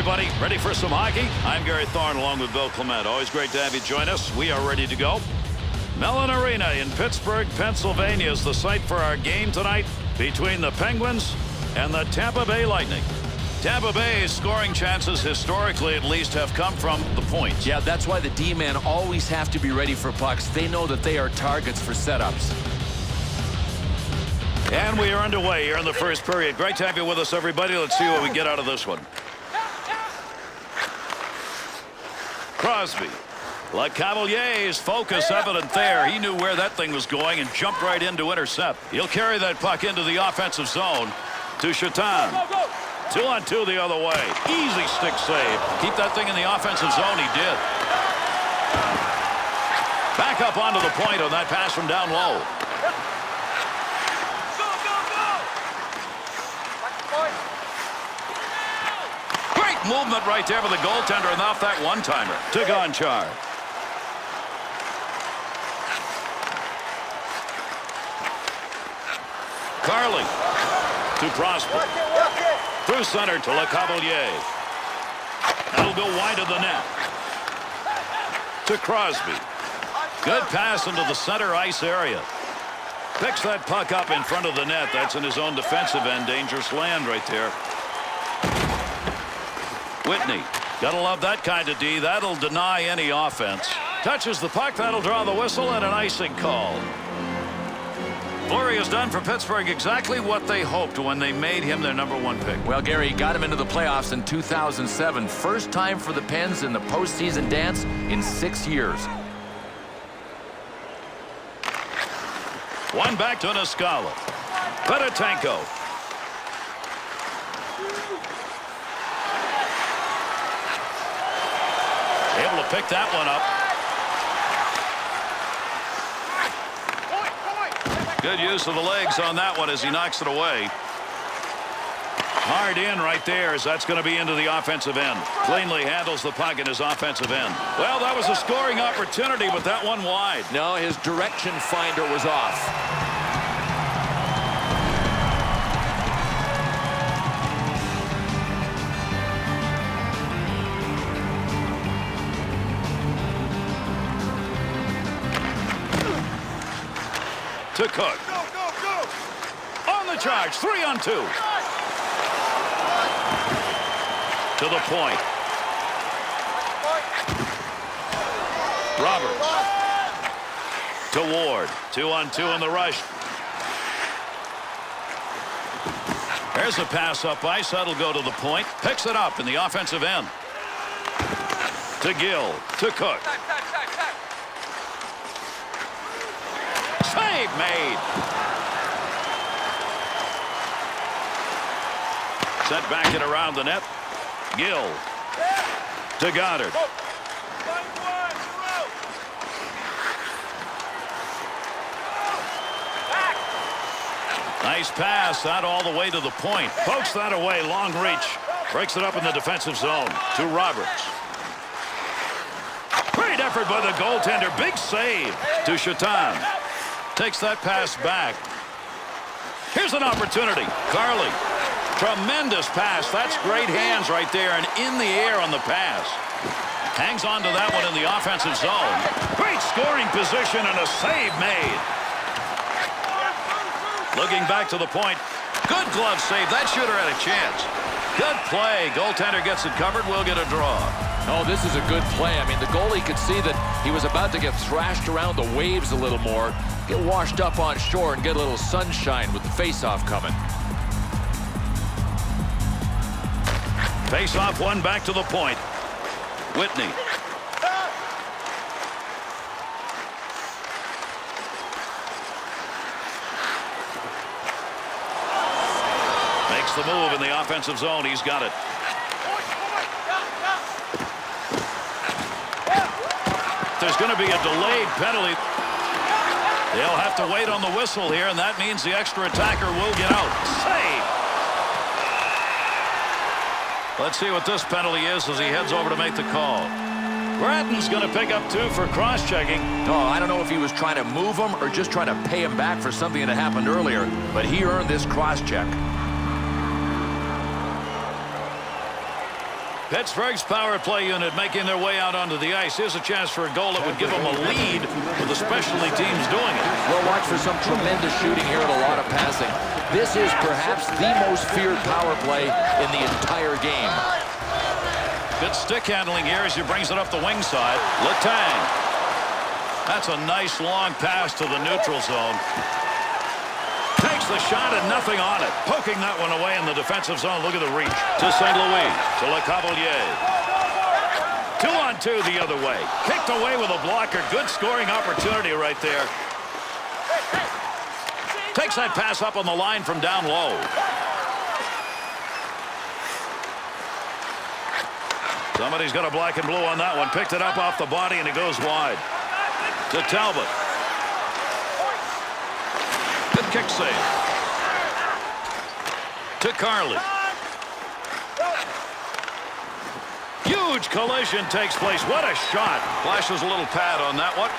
everybody. Ready for some hockey? I'm Gary Thorne along with Bill Clement. Always great to have you join us. We are ready to go. Mellon Arena in Pittsburgh, Pennsylvania is the site for our game tonight between the Penguins and the Tampa Bay Lightning. Tampa Bay's scoring chances historically at least have come from the points. Yeah, that's why the D-men always have to be ready for pucks. They know that they are targets for setups. And we are underway here in the first period. Great to have you with us, everybody. Let's see what we get out of this one. Crosby. Lecavalier's focus evident there. He knew where that thing was going and jumped right in to intercept. He'll carry that puck into the offensive zone to Chaton. 2-on-2 the other way. Easy stick save. Keep that thing in the offensive zone. He did. Back up onto the point on that pass from down low. Great movement right there with the goaltender and off that one-timer. To Gonchar. Carly to Prosper. Through center to Lecavalier. That'll go wide of the net. To Crosby. Good pass into the center ice area. Picks that puck up in front of the net. That's in his own defensive end. Dangerous land right there. Whitney. Gotta love that kind of D. That'll deny any offense. Touches the puck. That'll draw the whistle and an icing call. Fleury has done for Pittsburgh exactly what they hoped when they made him their #1 pick. Well, Gary, got him into the playoffs in 2007. First time for the Pens in the postseason dance in 6 years. One back to Niscala. Pedatenko. Able to pick that one up. Good use of the legs on that one as he knocks it away. Hard in right there as that's going to be into the offensive end. Cleanly handles the puck in his offensive end. Well, that was a scoring opportunity, but that one wide. No, his direction finder was off. To Cook. On the charge, 3-on-2. To the point. Roberts. To Ward. 2-on-2 in the rush. There's a pass up ice. That'll go to the point. Picks it up in the offensive end. To Gill. To Cook. Save made. Sent back and around the net. Gill to Goddard. Nice pass out all the way to the point. Pokes that away. Long reach. Breaks it up in the defensive zone to Roberts. Great effort by the goaltender. Big save to Chaton. Takes that pass back. Here's an opportunity. Carly. Tremendous pass. That's great hands right there and in the air on the pass. Hangs on to that one in the offensive zone. Great scoring position and a save made. Looking back to the point. Good glove save. That shooter had a chance. Good play. Goaltender gets it covered. We'll get a draw. Oh, this is a good play. I mean, the goalie could see that he was about to get thrashed around the waves a little more, get washed up on shore, and get a little sunshine with the face-off coming. Face-off one back to the point. Whitney. Makes the move in the offensive zone. He's got it. There's going to be a delayed penalty. They'll have to wait on the whistle here, and that means the extra attacker will get out. Save! Let's see what this penalty is as he heads over to make the call. Bratton's going to pick up 2 for cross-checking. Oh, I don't know if he was trying to move him or just trying to pay him back for something that happened earlier, but he earned this cross-check. Pittsburgh's power play unit making their way out onto the ice. Here's a chance for a goal that would give them a lead with the specialty teams doing it. Well, watch for some tremendous shooting here and a lot of passing. This is perhaps the most feared power play in the entire game. Good stick handling here as he brings it up the wing side. Letang. That's a nice long pass to the neutral zone. Takes the shot and nothing on it. Poking that one away in the defensive zone. Look at the reach. To St. Louis. To LeCavalier. 2-on-2 the other way. Kicked away with a blocker. Good scoring opportunity right there. Takes that pass up on the line from down low. Somebody's got a black and blue on that one. Picked it up off the body and it goes wide. To Talbot. Good kick save. To Carly. Huge collision takes place. What a shot. Flashes a little pad on that one.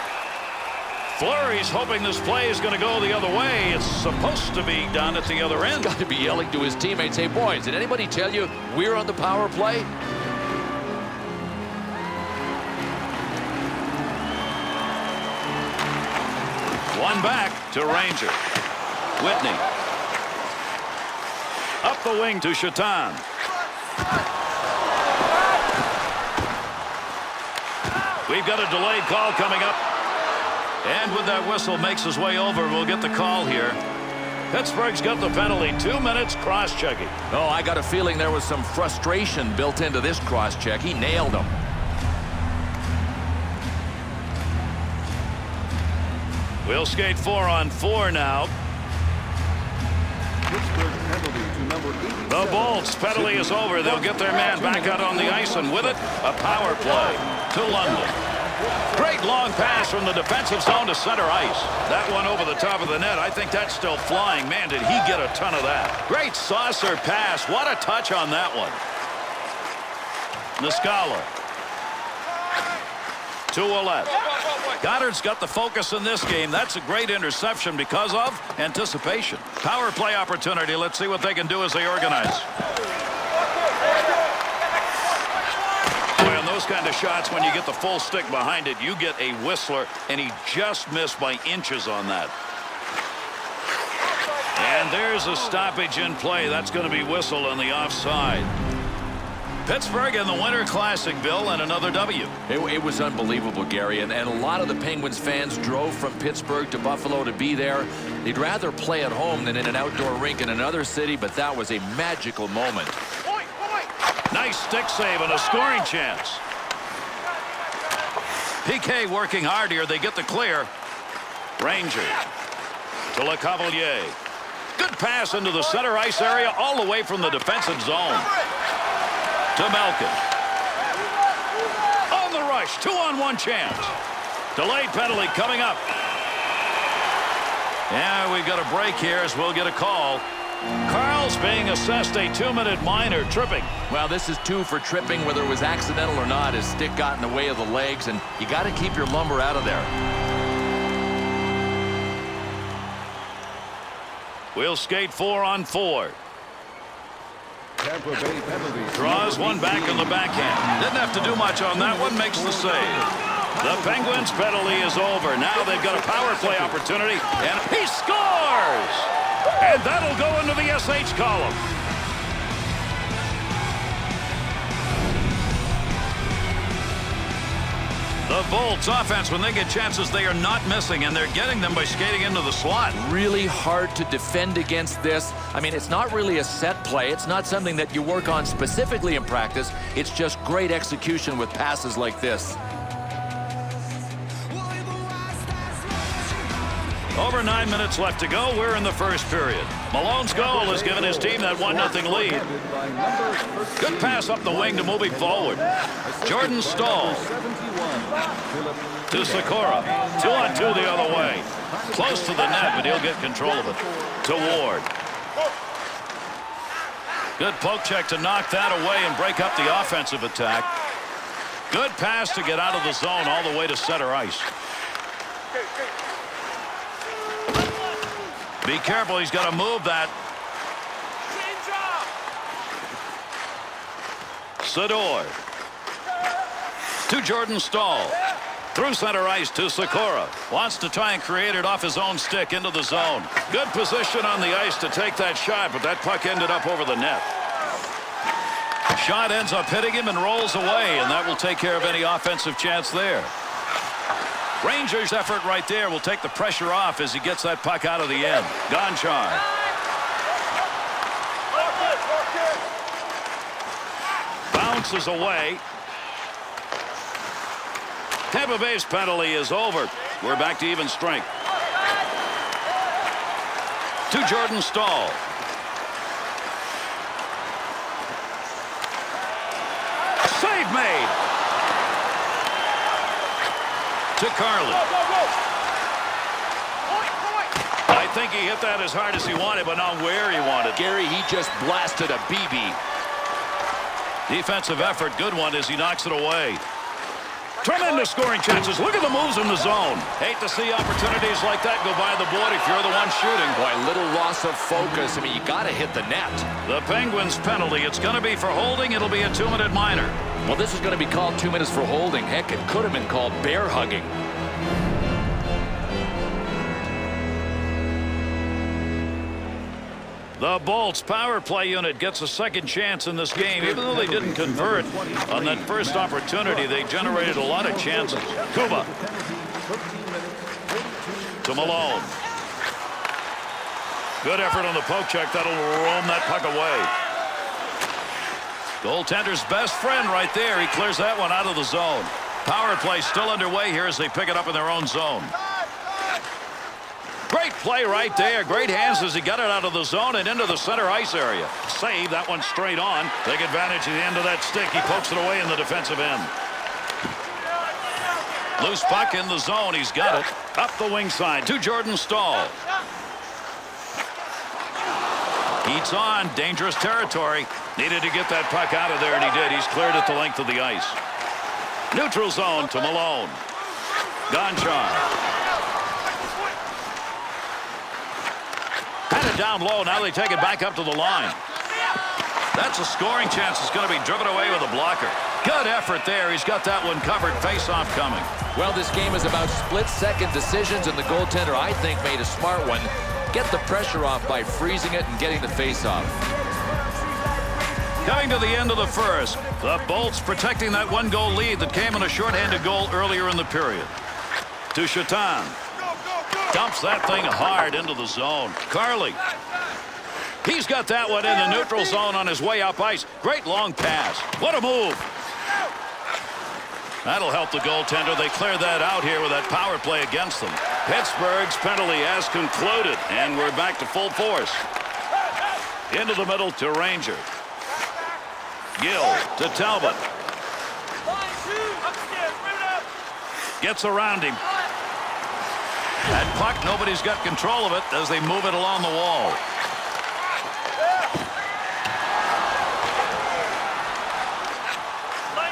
Fleury's hoping this play is going to go the other way. It's supposed to be done at the other end. He's got to be yelling to his teammates, hey, boys, did anybody tell you we're on the power play? One back to Ranger. Whitney. Up the wing to Chaton. We've got a delayed call coming up. And with that whistle makes his way over, we'll get the call here. Pittsburgh's got the penalty. 2 minutes cross-checking. Oh, I got a feeling there was some frustration built into this cross-check. He nailed him. We'll skate 4-on-4 now. The Bolts penalty is over. They'll get their man back out on the ice, and with it, a power play to London. Great long pass from the defensive zone to center ice. That one over the top of the net. I think that's still flying. Man, did he get a ton of that. Great saucer pass. What a touch on that one. Niscala. To Ouellette. Goddard's got the focus in this game. That's a great interception because of anticipation. Power play opportunity. Let's see what they can do as they organize. Boy, on those kind of shots, when you get the full stick behind it, you get a whistler, and he just missed by inches on that. And there's a stoppage in play. That's going to be whistled on the offside. Pittsburgh in the Winter Classic, Bill, and another W. It was unbelievable, Gary, and a lot of the Penguins fans drove from Pittsburgh to Buffalo to be there. They'd rather play at home than in an outdoor rink in another city, but that was a magical moment. Nice stick save and a scoring chance. PK working hard here. They get the clear. Ranger to LeCavalier. Good pass into the center ice area all the way from the defensive zone. To Malkin. On the rush. 2-on-1 chance. Delayed penalty coming up. Yeah, we've got a break here as we'll get a call. Carl's being assessed a 2-minute minor tripping. Well, this is 2 for tripping, whether it was accidental or not. His stick got in the way of the legs, and you got to keep your lumber out of there. We'll skate 4-on-4. Tampa Bay penalty. Draws one back in the backhand. Didn't have to do much on that one. Makes the save. The Penguins' penalty is over. Now they've got a power play opportunity, and he scores! And that'll go into the SH column. The Bolts offense, when they get chances, they are not missing, and they're getting them by skating into the slot. Really hard to defend against this. I mean, it's not really a set play. It's not something that you work on specifically in practice. It's just great execution with passes like this. Over 9 minutes left to go. We're in the first period. Malone's goal has given his team that 1-0 lead. Good pass up the wing to move him forward. Jordan Staal to Sikora. 2-on-2 the other way. Close to the net, but he'll get control of it. To Ward. Good poke check to knock that away and break up the offensive attack. Good pass to get out of the zone all the way to center ice. Be careful, he's got to move that. Sador. To Jordan Stahl. Through center ice to Sikora. Wants to try and create it off his own stick into the zone. Good position on the ice to take that shot, but that puck ended up over the net. Shot ends up hitting him and rolls away, and that will take care of any offensive chance there. Rangers' effort right there will take the pressure off as he gets that puck out of the end. Gonchar. Bounces away. Tampa Bay's penalty is over. We're back to even strength. To Jordan Stahl. Save made. To Carly. I think he hit that as hard as he wanted, but not where he wanted. Gary, he just blasted a BB. Defensive effort, good one as he knocks it away. Tremendous scoring chances. Look at the moves in the zone. Hate to see opportunities like that go by the board if you're the one shooting. Boy, little loss of focus. I mean, you got to hit the net. The Penguins penalty. It's going to be for holding. It'll be a 2-minute minor. Well, this is going to be called 2 minutes for holding. Heck, it could have been called bear hugging. The Bolts power play unit gets a second chance in this game. Even though they didn't convert on that first opportunity, they generated a lot of chances. Kuba. To Malone. Good effort on the poke check. That'll roam that puck away. Goaltender's best friend right there. He clears that one out of the zone. Power play still underway here as they pick it up in their own zone. Great play right there. Great hands as he got it out of the zone and into the center ice area. Save that one straight on. Take advantage of the end of that stick. He pokes it away in the defensive end. Loose puck in the zone. He's got it. Up the wing side to Jordan Stahl. Heats on. Dangerous territory. Needed to get that puck out of there, and he did. He's cleared it the length of the ice. Neutral zone to Malone. Gonchar. Had it down low. Now they take it back up to the line. That's a scoring chance. It's going to be driven away with a blocker. Good effort there. He's got that one covered. Face-off coming. Well, this game is about split-second decisions, and the goaltender, I think, made a smart one. Get the pressure off by freezing it and getting the face-off. Coming to the end of the first. The Bolts protecting that one-goal lead that came in a shorthanded goal earlier in the period. To Shatan. Dumps that thing hard into the zone. Carly. He's got that one in the neutral zone on his way up ice. Great long pass. What a move. That'll help the goaltender. They clear that out here with that power play against them. Pittsburgh's penalty has concluded, and we're back to full force. Into the middle to Ranger. Gill to Talbot. Gets around him. That puck, nobody's got control of it as they move it along the wall.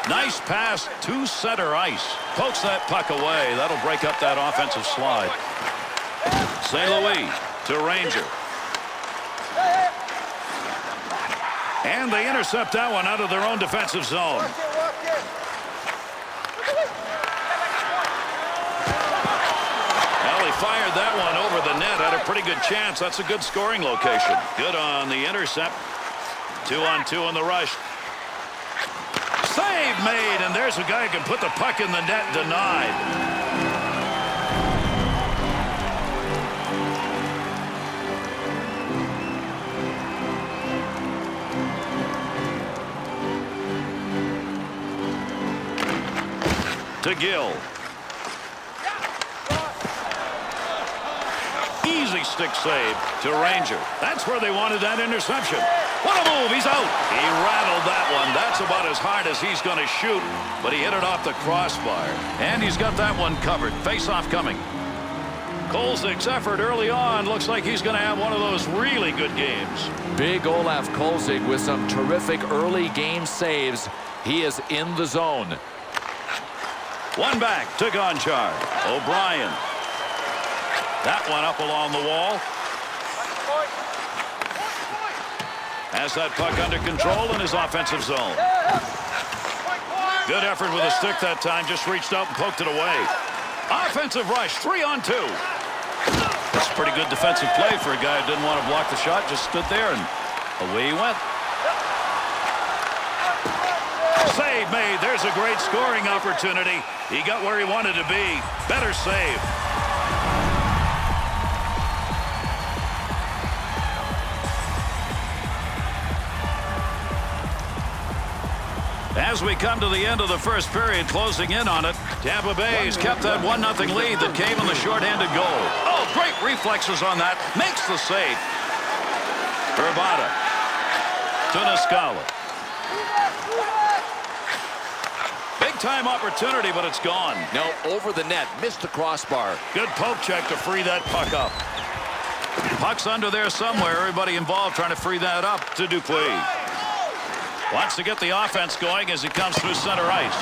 Nice pass to center ice. Pokes that puck away. That'll break up that offensive slide. St. Louis to Ranger. And they intercept that one out of their own defensive zone. Fired that one over the net. Had a pretty good chance. That's a good scoring location. Good on the intercept. 2-on-2 in the rush. Save made, and there's a guy who can put the puck in the net. Denied. To Gill. Easy stick save to Ranger. That's where they wanted that interception. What a move. He's out. He rattled that one. That's about as hard as he's going to shoot, but he hit it off the crossbar. And he's got that one covered. Face-off coming. Kolzig's effort early on looks like he's going to have one of those really good games. Big Olaf Kolzig with some terrific early game saves. He is in the zone. One back to Gonchar. O'Brien. That one up along the wall. Has that puck under control in his offensive zone. Good effort with a stick that time. Just reached out and poked it away. Offensive rush, 3-on-2. That's a pretty good defensive play for a guy who didn't want to block the shot. Just stood there and away he went. Save made. There's a great scoring opportunity. He got where he wanted to be. Better save. As we come to the end of the first period, closing in on it, Tampa Bay's kept that 1-0 lead that came in the shorthanded goal. Oh, great reflexes on that. Makes the save. Urbata to Niscala. Big-time opportunity, but it's gone. No, over the net. Missed the crossbar. Good poke check to free that puck up. Puck's under there somewhere. Everybody involved trying to free that up to Dupuis. Wants to get the offense going as he comes through center ice.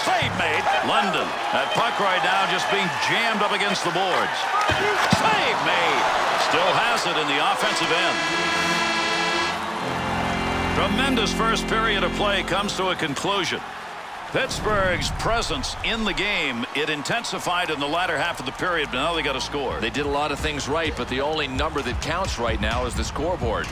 Save made. London. That puck right now just being jammed up against the boards. Save made. Still has it in the offensive end. Tremendous first period of play comes to a conclusion. Pittsburgh's presence in the game, it intensified in the latter half of the period, but now they got to score. They did a lot of things right, but the only number that counts right now is the scoreboard.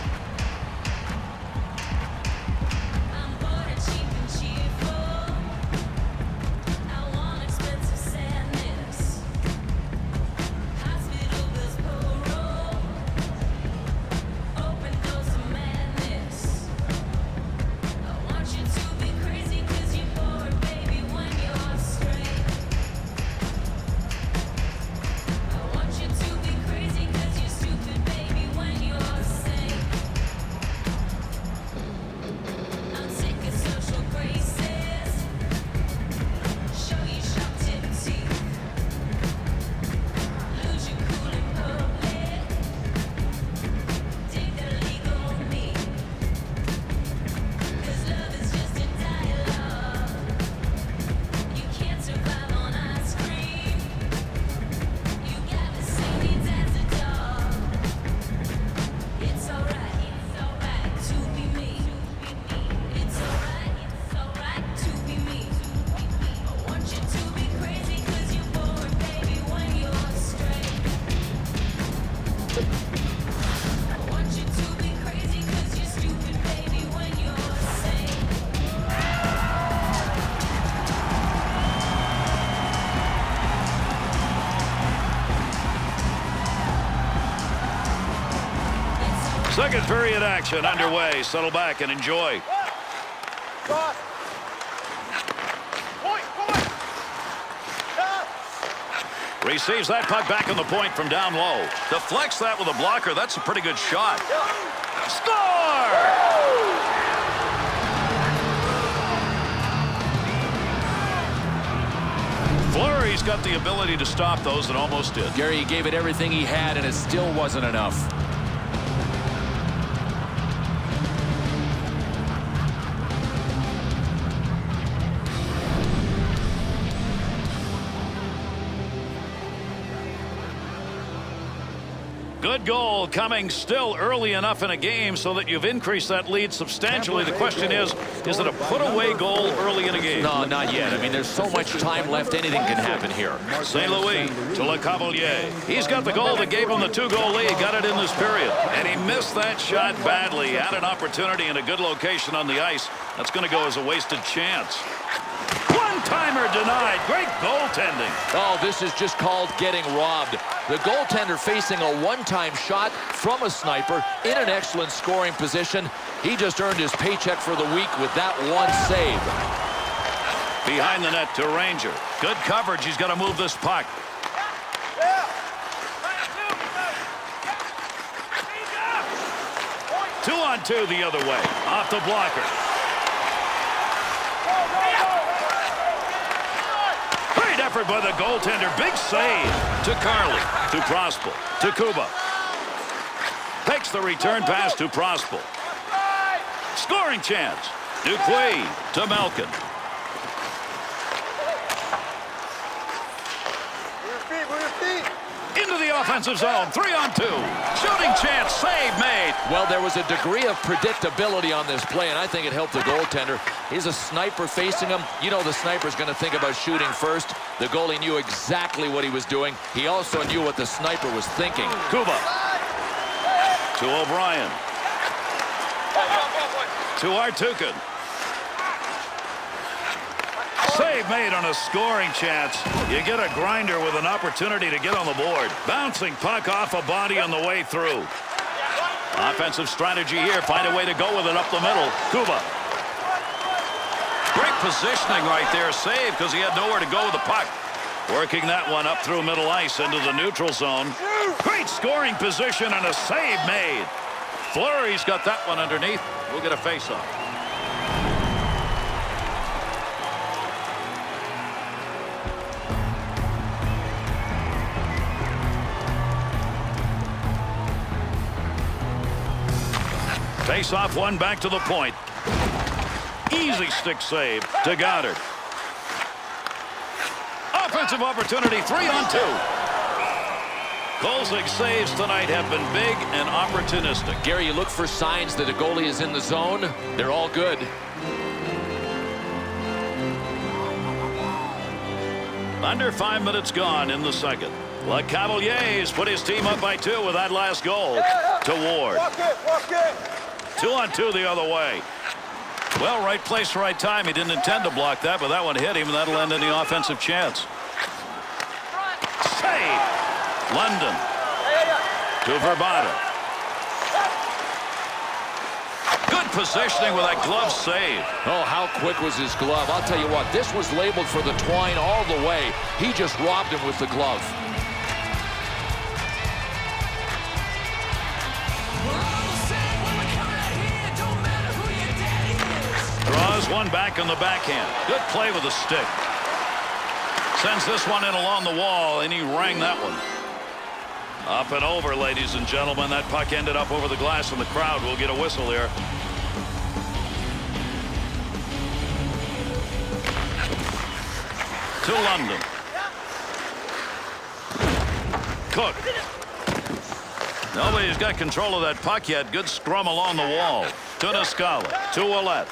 Second period action underway. Settle back and enjoy. Receives that puck back on the point from down low. Deflects that with a blocker. That's a pretty good shot. Score! Fleury's got the ability to stop those and almost did. Gary, he gave it everything he had, and it still wasn't enough. Good goal coming still early enough in a game so that you've increased that lead substantially. The question is it a put-away goal early in a game? No, not yet. I mean, there's so much time left. Anything can happen here. St. Louis to LeCavalier. He's got the goal that gave him the 2-goal lead. Got it in this period. And he missed that shot badly. Had an opportunity in a good location on the ice. That's going to go as a wasted chance. One-timer denied. Great goaltending. Oh, this is just called getting robbed. The goaltender facing a one-time shot from a sniper in an excellent scoring position. He just earned his paycheck for the week with that one save. Behind the net to Ranger. Good coverage. He's got to move this puck. 2-on-2 the other way. Off the blocker. Great effort by the goaltender. Big save to Carly. To Prospal. To Kuba. Takes the return pass to Prospal. Scoring chance. Dupuis to Malkin. Into the Offensive zone, 3-on-2. Shooting chance, save made. Well, there was a degree of predictability on this play, and I think it helped the goaltender. He's a sniper facing him. You know the sniper's going to think about shooting first. The goalie knew exactly what he was doing. He also knew what the sniper was thinking. Kuba. To O'Brien. To Artukin. Save made on a scoring chance. You get a grinder with an opportunity to get on the board. Bouncing puck off a body on the way through. Offensive strategy here. Find a way to go with it up the middle. Kuba. Great positioning right there. Save because he had nowhere to go with the puck. Working that one up through middle ice into the neutral zone. Great scoring position and a save made. Fleury's got that one underneath. We'll get a face-off. Face-off one back to the point. Easy stick save to Goddard. Offensive opportunity, 3-on-2. Kolzig's saves tonight have been big and opportunistic. Gary, you look for signs that a goalie is in the zone. They're all good. Under 5 minutes gone in the second. Le Cavalier's put his team up by 2 with that last goal to Ward. 2-on-2 the other way. Well, right place, right time. He didn't intend to block that, but that one hit him, and that'll end any offensive chance. Save! London to Verbata. Good positioning with that glove save. Oh, how quick was his glove. I'll tell you what, this was labeled for the twine all the way. He just robbed him with the glove. Draws one back on the backhand. Good play with the stick. Sends this one in along the wall, and he rang that one. Up and over, ladies and gentlemen. That puck ended up over the glass, and the crowd will get a whistle here. To London. Cook. Nobody's got control of that puck yet. Good scrum along the wall. To Niscala. To Ouellette.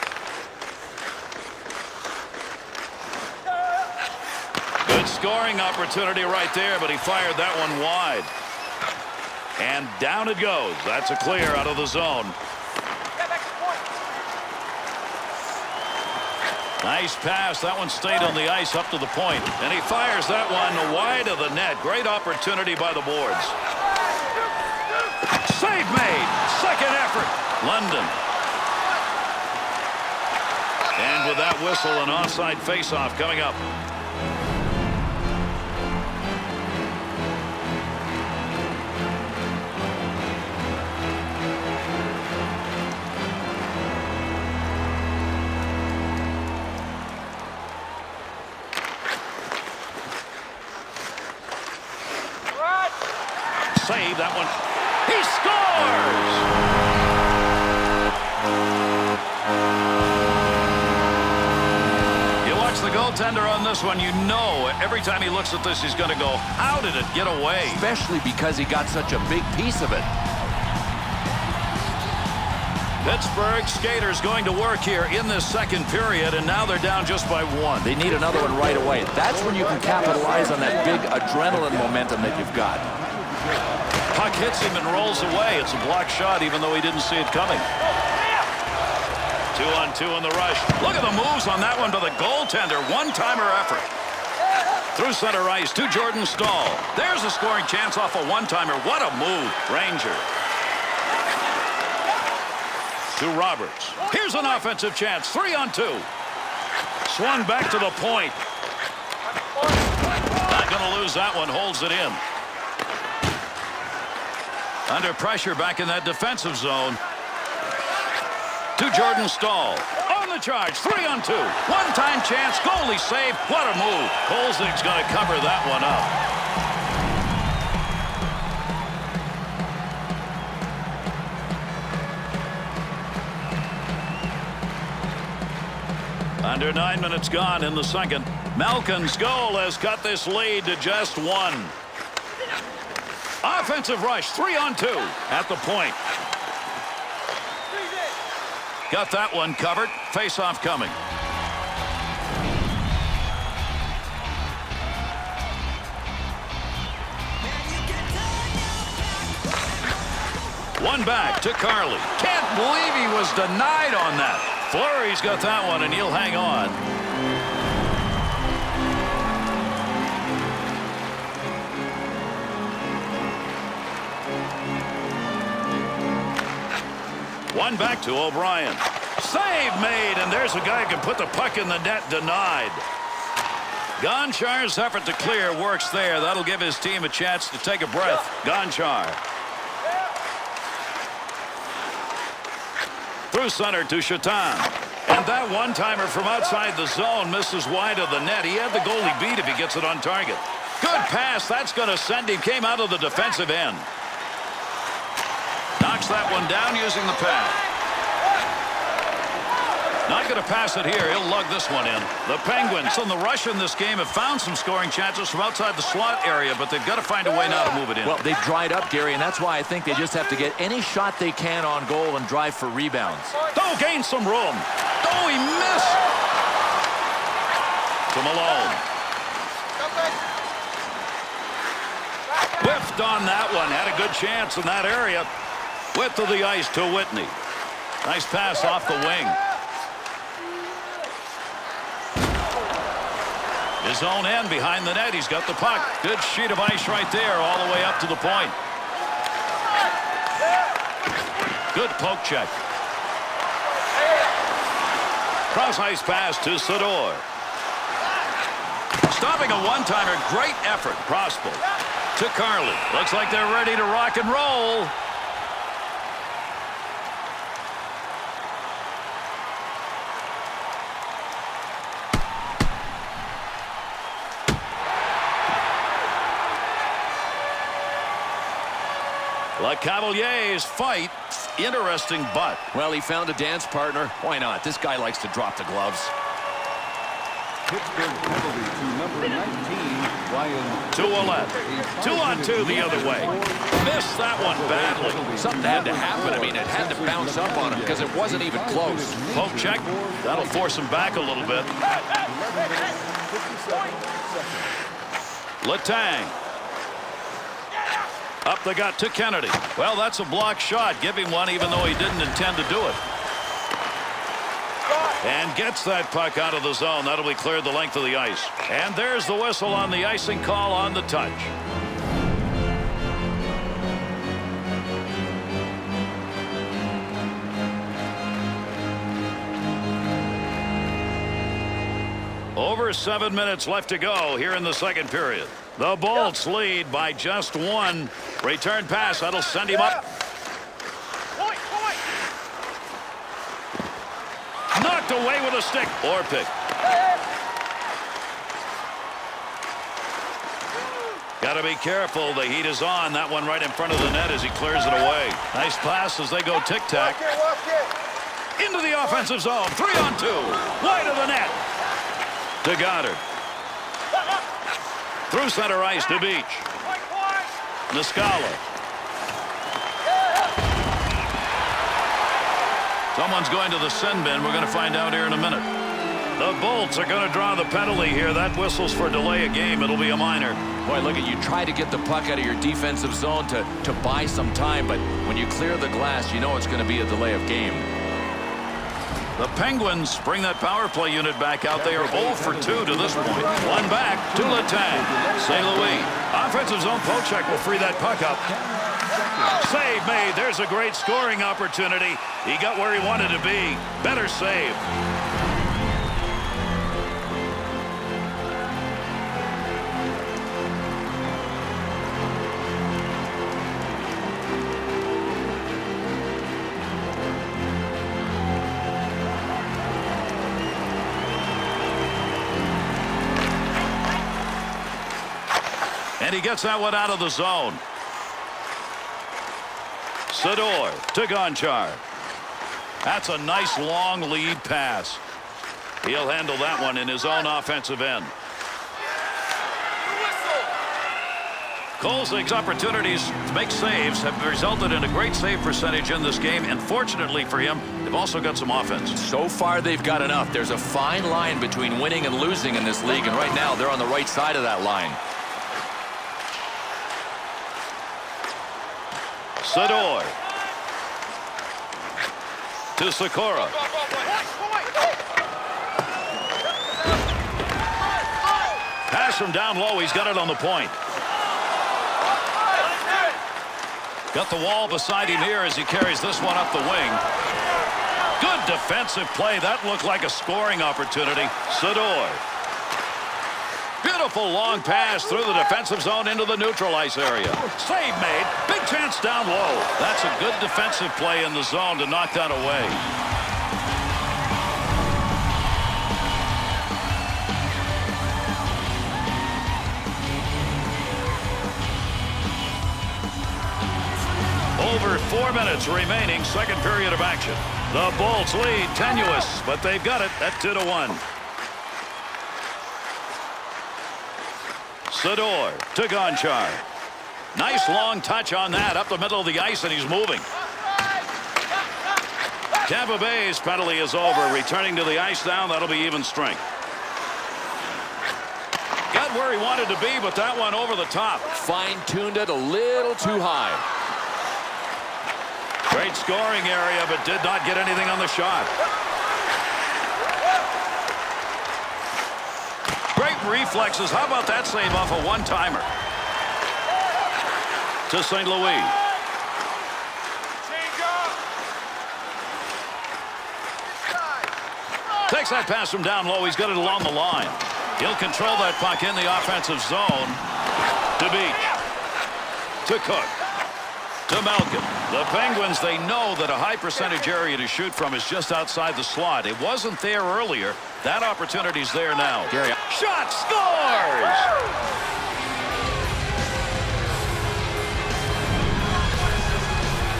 Good scoring opportunity right there, but he fired that one wide. And down it goes. That's a clear out of the zone. Nice pass. That one stayed on the ice up to the point. And he fires that one wide of the net. Great opportunity by the boards. Save made. Second effort. London. And with that whistle, an onside faceoff coming up. Save that one. He scores! You watch the goaltender on this one, you know every time he looks at this, he's going to go, how did it get away? Especially because he got such a big piece of it. Pittsburgh skaters going to work here in this second period, and now they're down just by 1. They need another one right away. That's when you can capitalize on that big adrenaline momentum that you've got. Puck hits him and rolls away. It's a blocked shot, even though he didn't see it coming. 2-on-2 in the rush. Look at the moves on that one by the goaltender. One-timer effort. Through center ice to Jordan Stahl. There's a scoring chance off a one-timer. What a move, Ranger. To Roberts. Here's an offensive chance. 3-on-2. Swung back to the point. Not going to lose that one. Holds it in. Under pressure back in that defensive zone. To Jordan Stahl. On the charge. 3-on-2. One-time chance. Goalie save. What a move. Kolzig's going to cover that one up. Under 9 minutes gone in the second. Malkin's goal has cut this lead to just 1. Offensive rush, 3-on-2 at the point. Got that one covered. Face-off coming. One back to Carly. Can't believe he was denied on that. Fleury's got that one, and he'll hang on. One back to O'Brien. Save made, and there's a guy who can put the puck in the net, denied. Gonchar's effort to clear works there. That'll give his team a chance to take a breath. Gonchar. Through center to Chaton. And that one-timer from outside the zone misses wide of the net. He had the goalie beat if he gets it on target. Good pass. That's going to send him. Came out of the defensive end. Knocks that one down using the pad. Not going to pass it here. He'll lug this one in. The Penguins on the rush in this game have found some scoring chances from outside the slot area, but they've got to find a way now to move it in. Well, they've dried up, Gary, and that's why I think they just have to get any shot they can on goal and drive for rebounds. Oh, gain some room. Oh, he missed. To Malone. Whiffed on that one. Had a good chance in that area. Width of the ice to Whitney. Nice pass off the wing. His own end behind the net. He's got the puck. Good sheet of ice right there all the way up to the point. Good poke check. Cross ice pass to Sador. Stopping a one-timer. Great effort. Prosper to Carly. Looks like they're ready to rock and roll. Le Cavalier's fight, interesting butt. Well, he found a dance partner. Why not? This guy likes to drop the gloves. Pittsburgh penalty to number 19, Ryan. 2-11. 2-on-2 the other way. Missed that one badly. Something had to happen. I mean, it had to bounce up on him because it wasn't even close. Poke check. That'll force him back a little bit. Letang. Up the gut to Kennedy. Well, that's a block shot. Give him one even though he didn't intend to do it. And gets that puck out of the zone. That'll be cleared the length of the ice. And there's the whistle on the icing call on the touch. Over 7 minutes left to go here in the second period. The Bolts lead by just one. Return pass. That'll send him up. Knocked away with a stick. Orpik. Got to be careful. The heat is on. That one right in front of the net as he clears it away. Nice pass as they go tic-tac. Into the offensive zone. 3-on-2. Wide of the net. To Goddard. Through center ice to Beach. Niscala. Someone's going to the sin bin. We're going to find out here in a minute. The Bolts are going to draw the penalty here. That whistles for delay a game. It'll be a minor. Boy, look at you. Try to get the puck out of your defensive zone to buy some time, but when you clear the glass, you know it's going to be a delay of game. The Penguins bring that power play unit back out. They are 0 for 2 to this point. One back to Letang. St. Louis. Offensive zone poke check will free that puck up. Save made. There's a great scoring opportunity. He got where he wanted to be. Better save. And he gets that one out of the zone. Sador to Gonchar. That's a nice long lead pass. He'll handle that one in his own offensive end. Kolzig's opportunities to make saves have resulted in a great save percentage in this game, and fortunately for him, they've also got some offense. So far, they've got enough. There's a fine line between winning and losing in this league, and right now, they're on the right side of that line. Sador to Sikora. Pass from down low. He's got it on the point. Got the wall beside him here as he carries this one up the wing. Good defensive play. That looked like a scoring opportunity. Sador. Beautiful long pass through the defensive zone into the neutral ice area. Save made. Big chance down low. That's a good defensive play in the zone to knock that away. Over 4 minutes remaining, second period of action. The Bolts lead tenuous, but they've got it at 2-1. Sador to Gonchar. Nice long touch on that up the middle of the ice, and he's moving. Tampa Bay's penalty is over. Returning to the ice now, that'll be even strength. Got where he wanted to be, but that one over the top. Fine-tuned it a little too high. Great scoring area, but did not get anything on the shot. Great reflexes. How about that save off a one-timer? To St. Louis. Takes that pass from down low. He's got it along the line. He'll control that puck in the offensive zone. To Beach. To Cook. To Malkin. The Penguins, they know that a high percentage area to shoot from is just outside the slot. It wasn't there earlier. That opportunity's there now. Gary. Shot scores!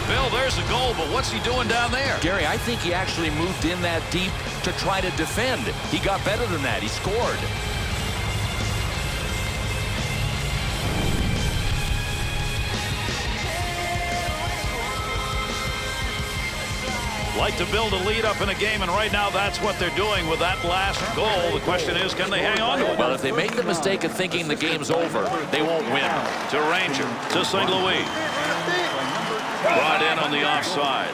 Bill, there's a goal, but what's he doing down there? Gary, I think he actually moved in that deep to try to defend. He got better than that. He scored. Like to build a lead up in a game, and right now that's what they're doing with that last goal. The question is, can they hang on to it? Well, if they make the mistake of thinking the game's over, they won't win. To Ranger. To St. Louis. Brought in on the offside.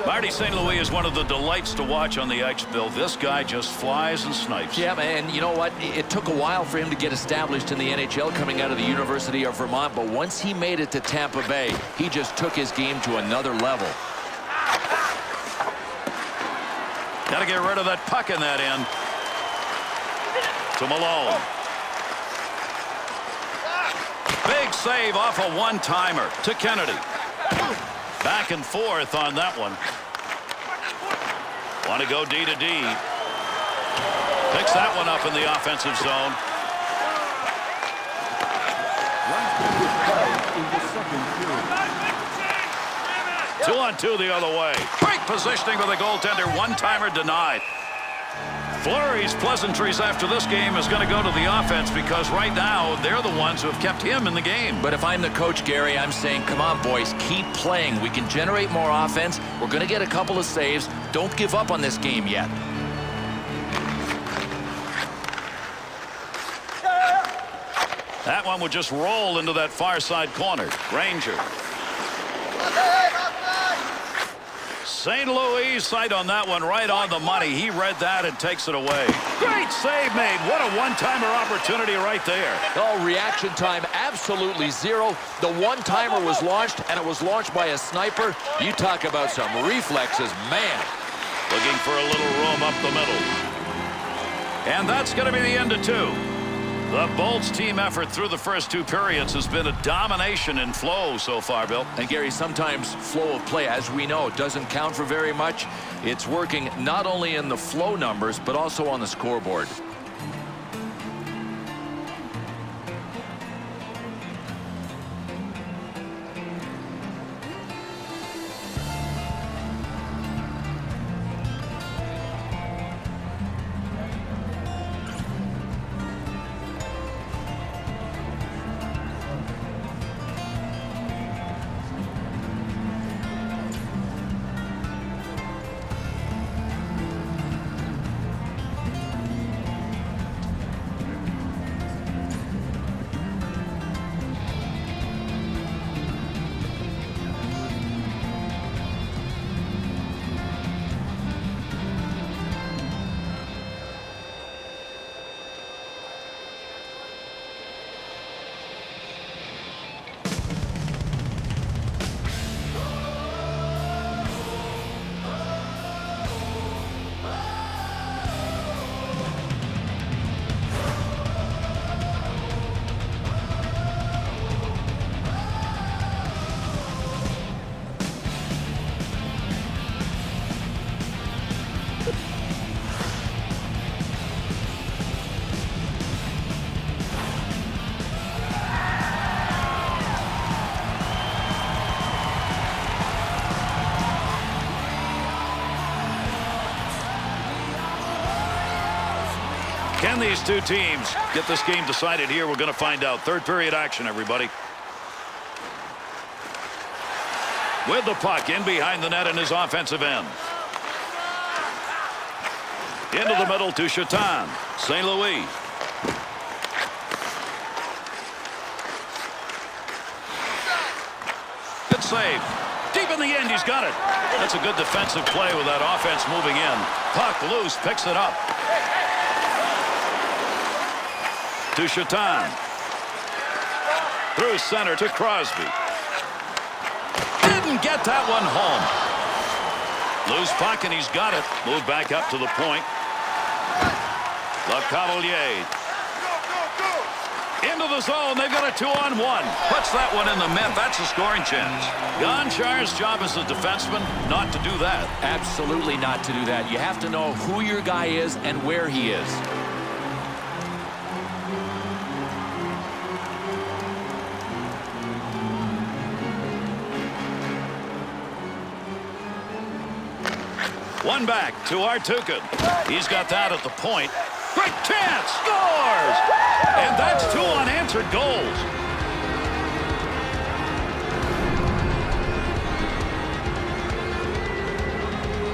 Marty St. Louis is one of the delights to watch on the ice, Bill. This guy just flies and snipes. Yeah, man, you know what? It took a while for him to get established in the NHL coming out of the University of Vermont, but once he made it to Tampa Bay, he just took his game to another level. Got to get rid of that puck in that end. To Malone. Big save off a one-timer to Kennedy. Back and forth on that one. Want to go D to D. Picks that one up in the offensive zone. Two on two the other way. Great positioning with the goaltender. One-timer denied. Fleury's pleasantries after this game is going to go to the offense because right now they're the ones who have kept him in the game. But if I'm the coach, Gary, I'm saying, come on, boys, keep playing. We can generate more offense. We're going to get a couple of saves. Don't give up on this game yet. That one would just roll into that far side corner. Ranger. St. Louis sight on that one right on the money. He read that and takes it away. Great save made. What a one-timer opportunity right there. Oh, reaction time absolutely zero. The one-timer was launched, and it was launched by a sniper. You talk about some reflexes, man. Looking for a little room up the middle. And that's going to be the end of two. The Bolts team effort through the first two periods has been a domination in flow so far, Bill. And Gary, sometimes flow of play, as we know, doesn't count for very much. It's working not only in the flow numbers, but also on the scoreboard. these two teams get this game decided here? We're going to find out. Third period action, everybody. With the puck in behind the net in his offensive end. Into the middle to Chaton. St. Louis. Good save. Deep in the end, he's got it. That's a good defensive play with that offense moving in. Puck loose, picks it up. To Chaton. Through center to Crosby. Didn't get that one home. Loose puck, and he's got it. Move back up to the point. LeCavalier. Into the zone. They've got a 2-on-1. Puts that one in the net. That's a scoring chance. Gonchar's job as a defenseman, not to do that. Absolutely not to do that. You have to know who your guy is and where he is. One back to Artukin. He's got that at the point. Great chance. Scores! And that's 2 unanswered goals.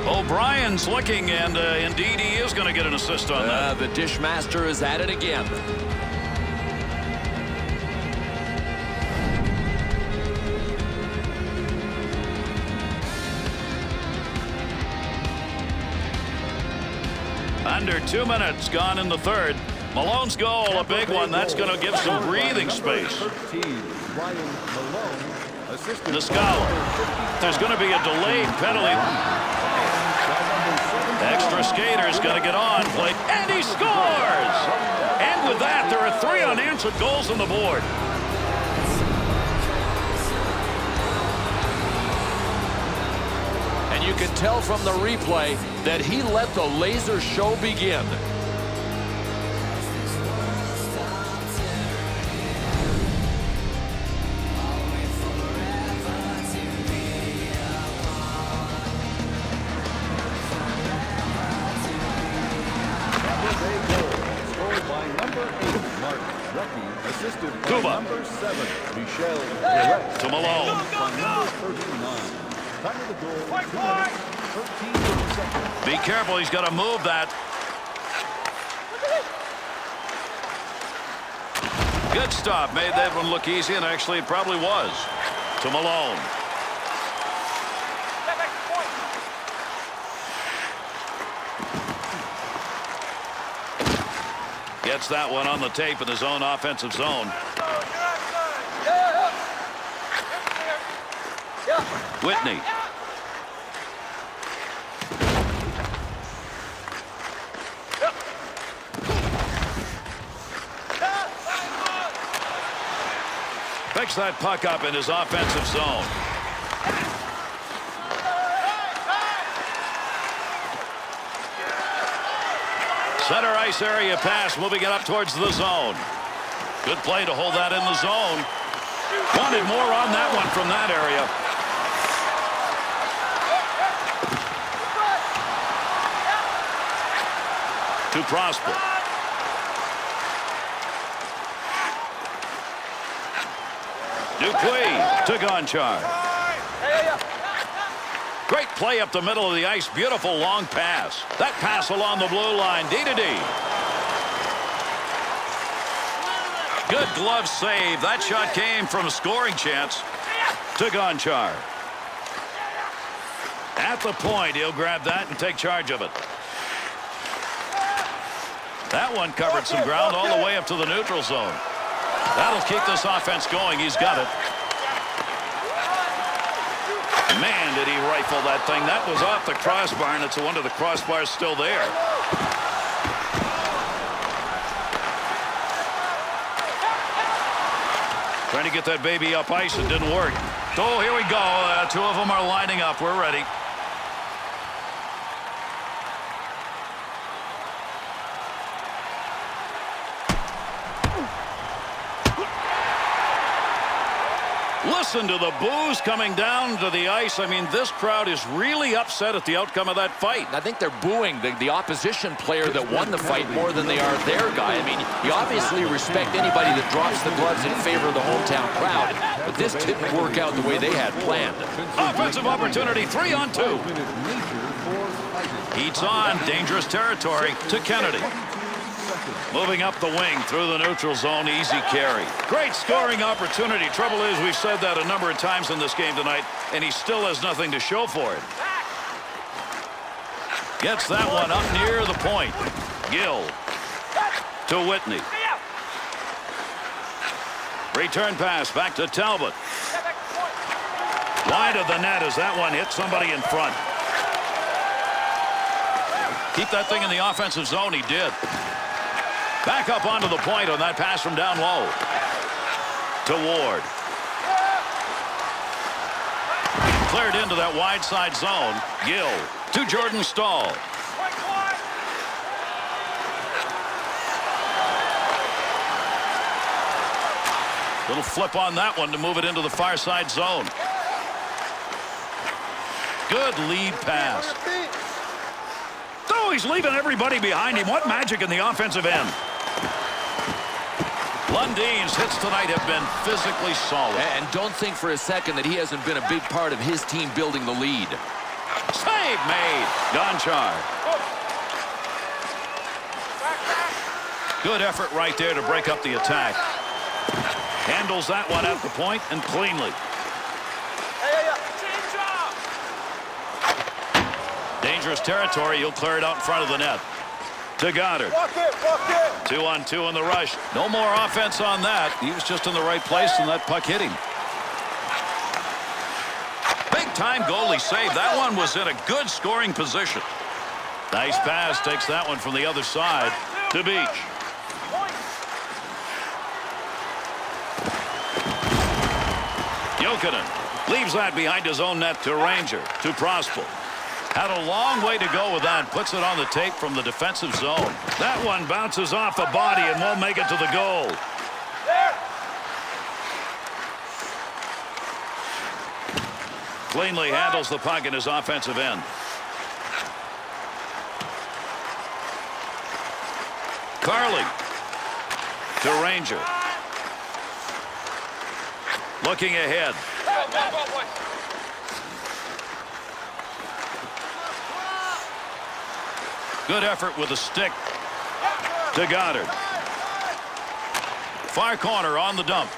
O'Brien's looking, and indeed he is going to get an assist on that. The dishmaster is at it again. Under 2 minutes gone in the third. Malone's goal, a big one. That's going to give some breathing space. Niscala. There's going to be a delayed penalty. Extra skater's going to get on play, and he scores! And with that, there are 3 unanswered goals on the board. And you can tell from the replay that he let the laser show begin. Cuba. To Malone. Be careful, he's got to move that. Good stop. Made that one look easy, and actually it probably was. To Malone. Gets that one on the tape in his own offensive zone. Whitney. Picks that puck up in his offensive zone. Center ice area pass, moving it up towards the zone. Good play to hold that in the zone. Wanted more on that one from that area. To Prosper. Dupuis to Gonchar. Great play up the middle of the ice. Beautiful long pass. That pass along the blue line. D to D. Good glove save. That shot came from a scoring chance to Gonchar. At the point, he'll grab that and take charge of it. That one covered some ground all the way up to the neutral zone. That'll keep this offense going. He's got it. Man, did he rifle that thing. That was off the crossbar, and it's a wonder the crossbar's still there. Trying to get that baby up ice. It didn't work. Oh, here we go. 2 of them are lining up. We're ready. Listen to the boos coming down to the ice. I mean, this crowd is really upset at the outcome of that fight. I think they're booing the opposition player that won the fight more than they are their guy. I mean, you obviously respect anybody that drops the gloves in favor of the hometown crowd, but this didn't work out the way they had planned. Offensive opportunity, 3-on-2. Heats on, dangerous territory to Kennedy. Moving up the wing through the neutral zone, easy carry. Great scoring opportunity. Trouble is, we've said that a number of times in this game tonight, and he still has nothing to show for it. Gets that one up near the point. Gill to Whitney. Return pass back to Talbot. Wide of the net as that one hit somebody in front. Keep that thing in the offensive zone. He did. Back up onto the point on that pass from down low. To Ward. Cleared into that wide side zone. Gill to Jordan Stahl. Little flip on that one to move it into the far side zone. Good lead pass. Oh, he's leaving everybody behind him. What magic in the offensive end. Lundin's hits tonight have been physically solid. And don't think for a second that he hasn't been a big part of his team building the lead. Save made. Gonchar. Good effort right there to break up the attack. Handles that one at the point and cleanly. Dangerous territory. He'll clear it out in front of the net. To Goddard. 2-on-2 in the rush. No more offense on that. He was just in the right place and that puck hit him. Big time goalie save. That one was in a good scoring position. Nice pass. Takes that one from the other side to Beach. Jokinen leaves that behind his own net to Ranger. To Prospel. Had a long way to go with that. Puts it on the tape from the defensive zone. That one bounces off the body and won't make it to the goal. Cleanly handles the puck in his offensive end. Carly to Ranger. Looking ahead. Good effort with the stick to Goddard. Far corner on the dump.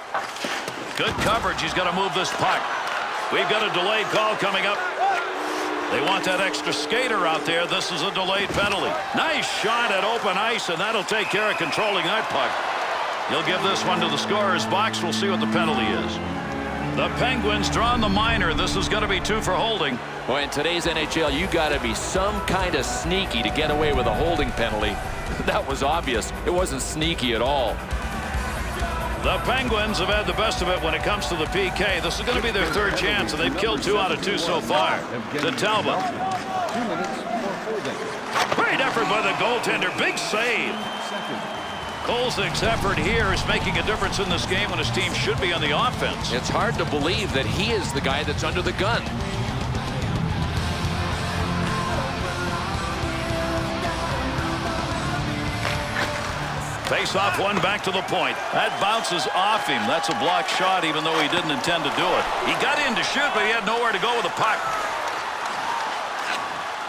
Good coverage. He's got to move this puck. We've got a delayed call coming up. They want that extra skater out there. This is a delayed penalty. Nice shot at open ice, and that'll take care of controlling that puck. He'll give this one to the scorer's box. We'll see what the penalty is. The Penguins draw the minor. This is going to be 2 for holding. Boy, in today's NHL, you got to be some kind of sneaky to get away with a holding penalty. That was obvious. It wasn't sneaky at all. The Penguins have had the best of it when it comes to the PK. This is going to be their 3rd chance, and they've killed 2 out of 2 so far. To Talbot. 2 minutes for holding. Great effort by the goaltender. Big save. Kolzig's effort here is making a difference in this game when his team should be on the offense. It's hard to believe that he is the guy that's under the gun. Face off one back to the point. That bounces off him. That's a blocked shot even though he didn't intend to do it. He got in to shoot, but he had nowhere to go with the puck.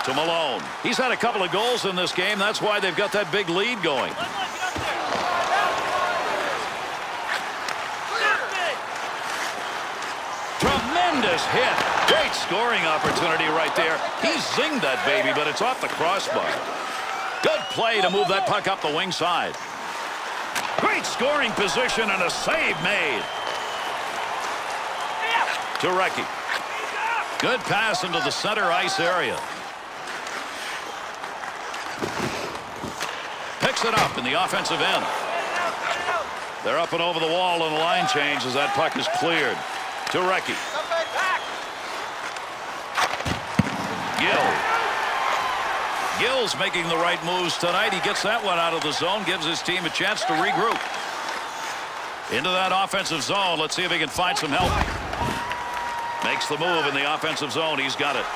To Malone. He's had a couple of goals in this game. That's why they've got that big lead going. Tremendous hit. Great scoring opportunity right there. He zinged that baby, but it's off the crossbar. Good play to move that puck up the wing side. Great scoring position and a save made. To Recchi. Good pass into the center ice area. Picks it up in the offensive end. They're up and over the wall on the line change as that puck is cleared. To Recchi. Gill. Gill's making the right moves tonight. He gets that one out of the zone, gives his team a chance to regroup. Into that offensive zone. Let's see if he can find some help. Makes the move in the offensive zone. He's got it.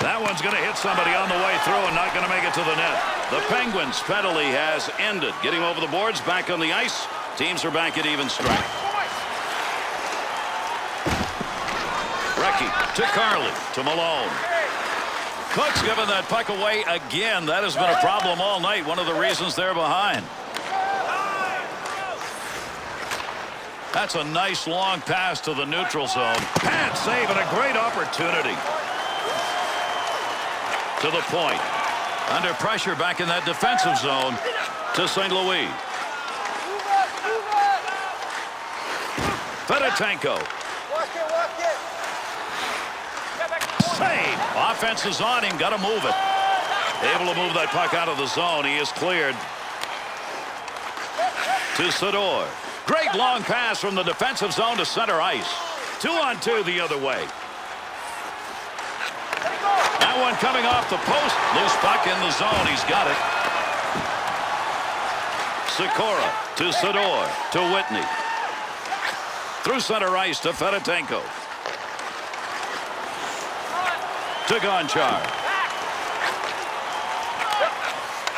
That one's going to hit somebody on the way through and not going to make it to the net. The Penguins' penalty has ended. Getting over the boards, back on the ice. Teams are back at even strength. Recchi to Carly to Malone. Cook's giving that puck away again. That has been a problem all night. One of the reasons they're behind. That's a nice long pass to the neutral zone. Pad save and a great opportunity. To the point. Under pressure back in that defensive zone to St. Louis. Fedotenko. Save. Offense is on him. Got to move it. Able to move that puck out of the zone. He is cleared. To Sador. Great long pass from the defensive zone to center ice. 2-on-2 the other way. That one coming off the post. Loose puck in the zone. He's got it. Sikora to Sador to Whitney. Through center ice to Fedotenko. To Gonchar.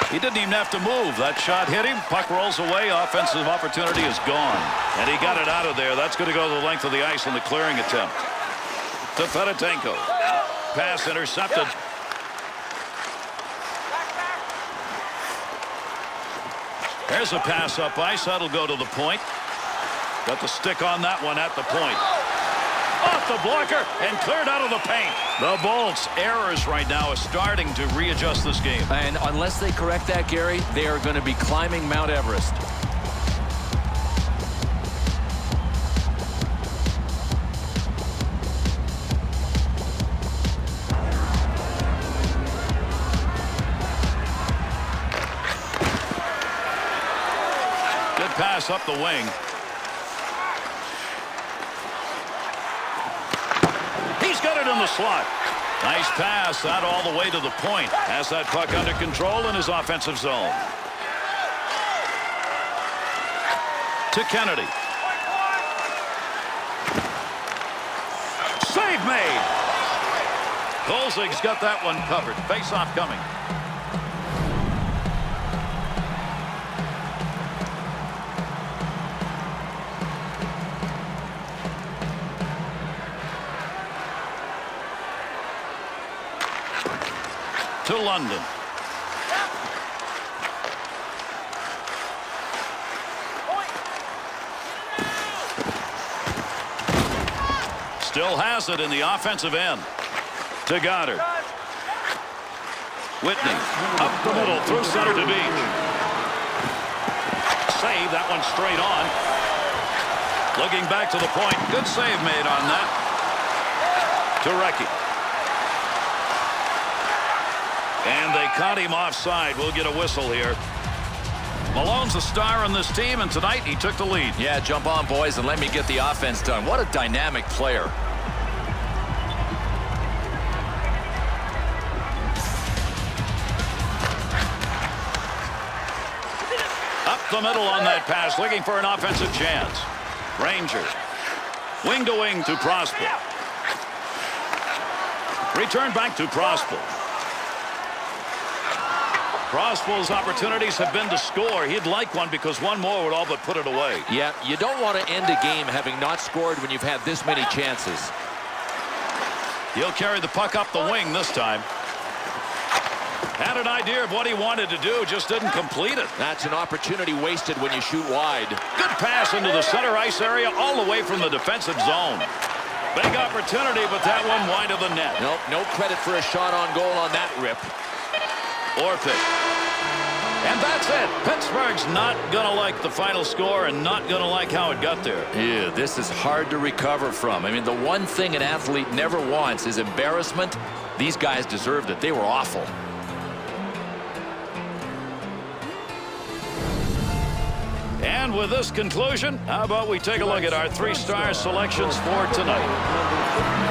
He didn't even have to move. That shot hit him. Puck rolls away. Offensive opportunity is gone. And he got it out of there. That's going to go the length of the ice in the clearing attempt. To Fedotenko. Pass intercepted. There's a pass up ice. That'll go to the point. Got the stick on that one at the point. Off the blocker and cleared out of the paint. The Bolts' errors right now are starting to readjust this game. And unless they correct that, Gary, they are going to be climbing Mount Everest. Good pass up the wing. In the slot. Nice pass out all the way to the point. Has that puck under control in his offensive zone. To Kennedy. Save made. Kolzig's got that one covered. Face-off coming. To London. Still has it in the offensive end. To Goddard. Whitney. Up the middle. Through center to Beach. Save. That one straight on. Looking back to the point. Good save made on that. To Recchi. And they caught him offside. We'll get a whistle here. Malone's a star on this team, and tonight he took the lead. Yeah, jump on, boys, and let me get the offense done. What a dynamic player. Up the middle on that pass, looking for an offensive chance. Ranger. Wing to wing to Prosper. Return back to Prosper. Crossbow's opportunities have been to score. He'd like one because one more would all but put it away. Yeah, you don't want to end a game having not scored when you've had this many chances. He'll carry the puck up the wing this time. Had an idea of what he wanted to do, just didn't complete it. That's an opportunity wasted when you shoot wide. Good pass into the center ice area all the way from the defensive zone. Big opportunity, but that one wide of the net. Nope, no credit for a shot on goal on that rip. Orpik. And that's it. Pittsburgh's not going to like the final score and not going to like how it got there. Yeah, this is hard to recover from. I mean, the one thing an athlete never wants is embarrassment. These guys deserved it. They were awful. And with this conclusion, how about we take a look at our 3-star selections for tonight?